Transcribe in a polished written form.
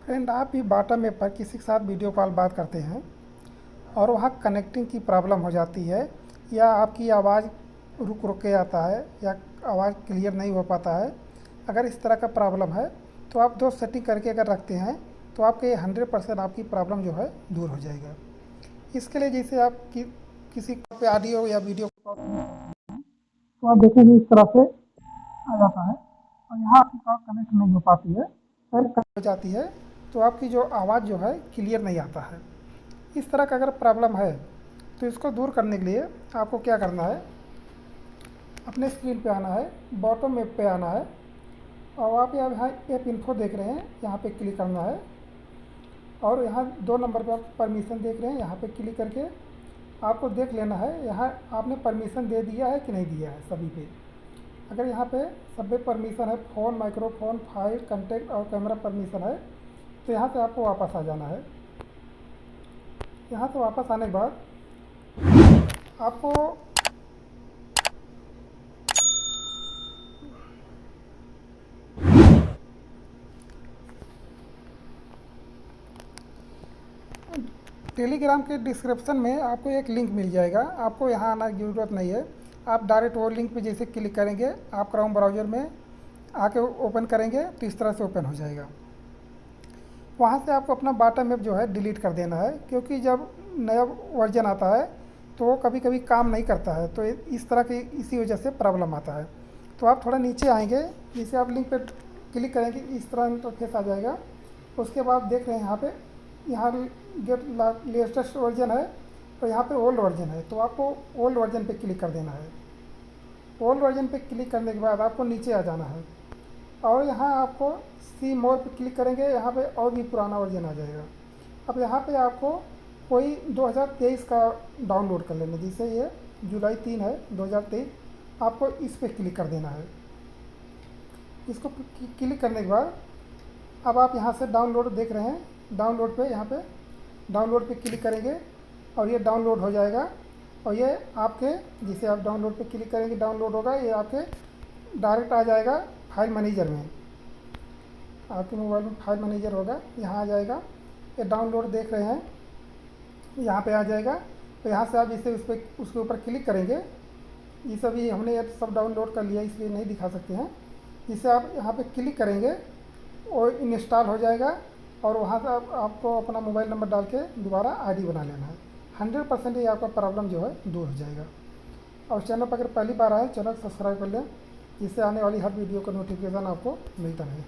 Friend, आप भी बाटा में पर किसी के साथ वीडियो कॉल बात करते हैं और वहाँ कनेक्टिंग की प्रॉब्लम हो जाती है या आपकी आवाज़ रुक रुक के आता है या आवाज़ क्लियर नहीं हो पाता है। अगर इस तरह का प्रॉब्लम है तो आप दो सेटिंग करके अगर रखते हैं तो आपके 100% आपकी प्रॉब्लम जो है दूर हो जाएगा। इसके लिए जैसे आप किसी पे ऑडियो या वीडियो कॉल तो आप देखेंगे इस तरह से आ जाता है और यहाँ आपकी कॉल कनेक्ट नहीं हो पाती है और कनेक्ट हो जाती है तो आपकी जो आवाज़ जो है क्लियर नहीं आता है। इस तरह का अगर प्रॉब्लम है तो इसको दूर करने के लिए आपको क्या करना है, अपने स्क्रीन पे आना है, बॉटम ऐप पे आना है और आप यहाँ ऐप इन्फो देख रहे हैं, यहाँ पे क्लिक करना है और यहाँ 2 नंबर पे आप परमिशन देख रहे हैं, यहाँ पे क्लिक करके आपको देख लेना है यहाँ आपने परमिशन दे दिया है कि नहीं दिया है सभी पे। अगर यहाँ पे सब पे परमिशन है, फ़ोन, माइक्रोफोन, फाइल, कंटेक्ट और कैमरा परमिशन है तो यहाँ से आपको वापस आ जाना है। यहाँ से वापस आने के बाद आपको टेलीग्राम के डिस्क्रिप्शन में आपको एक लिंक मिल जाएगा, आपको यहाँ आना की ज़रूरत नहीं है। आप डायरेक्ट वो लिंक पे जैसे क्लिक करेंगे आप क्रोम ब्राउज़र में आके ओपन करेंगे तो इस तरह से ओपन हो जाएगा। वहाँ से आपको अपना बाटा मैप जो है डिलीट कर देना है, क्योंकि जब नया वर्जन आता है तो वो कभी कभी काम नहीं करता है, तो इस तरह की इसी वजह से प्रॉब्लम आता है। तो आप थोड़ा नीचे आएंगे, जैसे आप लिंक पे क्लिक करेंगे इस तरह इंटरफेस आ जाएगा। उसके बाद देख रहे हैं यहाँ जो लेटेस्ट वर्जन है तो यहाँ पे ओल्ड वर्जन है, तो आपको ओल्ड वर्जन पे क्लिक कर देना है। ओल्ड वर्जन पे क्लिक करने के बाद आपको नीचे आ जाना है और यहाँ आपको सी मोर पे क्लिक करेंगे, यहाँ पे और भी पुराना वर्जन आ जाएगा। अब यहाँ पे आपको कोई 2023 का डाउनलोड कर लेना, जैसे ये जुलाई 3 है 2023, आपको इस पे क्लिक कर देना है। इसको क्लिक करने के बाद अब आप यहाँ से डाउनलोड देख रहे हैं, डाउनलोड पे यहाँ पे डाउनलोड पे क्लिक करेंगे और ये डाउनलोड हो जाएगा और ये आपके जिसे आप डाउनलोड पे क्लिक करेंगे डाउनलोड होगा, ये आपके डायरेक्ट आ जाएगा फाइल मैनेजर में। आपके मोबाइल में फाइल मैनेजर होगा, यहाँ आ जाएगा। ये डाउनलोड देख रहे हैं, यहाँ पे आ जाएगा। तो यहाँ से आप इसे उसके ऊपर क्लिक करेंगे। ये सभी हमने ये सब डाउनलोड कर लिया इसलिए नहीं दिखा सकते हैं। जिसे आप यहाँ पे क्लिक करेंगे और इंस्टॉल हो जाएगा और वहाँ से आपको अपना मोबाइल नंबर डाल के दोबारा आईडी बना लेना है। 100% ये आपका प्रॉब्लम जो है दूर हो जाएगा। और चैनल पर अगर पहली बार आए चैनल सब्सक्राइब कर लें, जिससे आने वाली हर वीडियो का नोटिफिकेशन आपको मिलता रहे।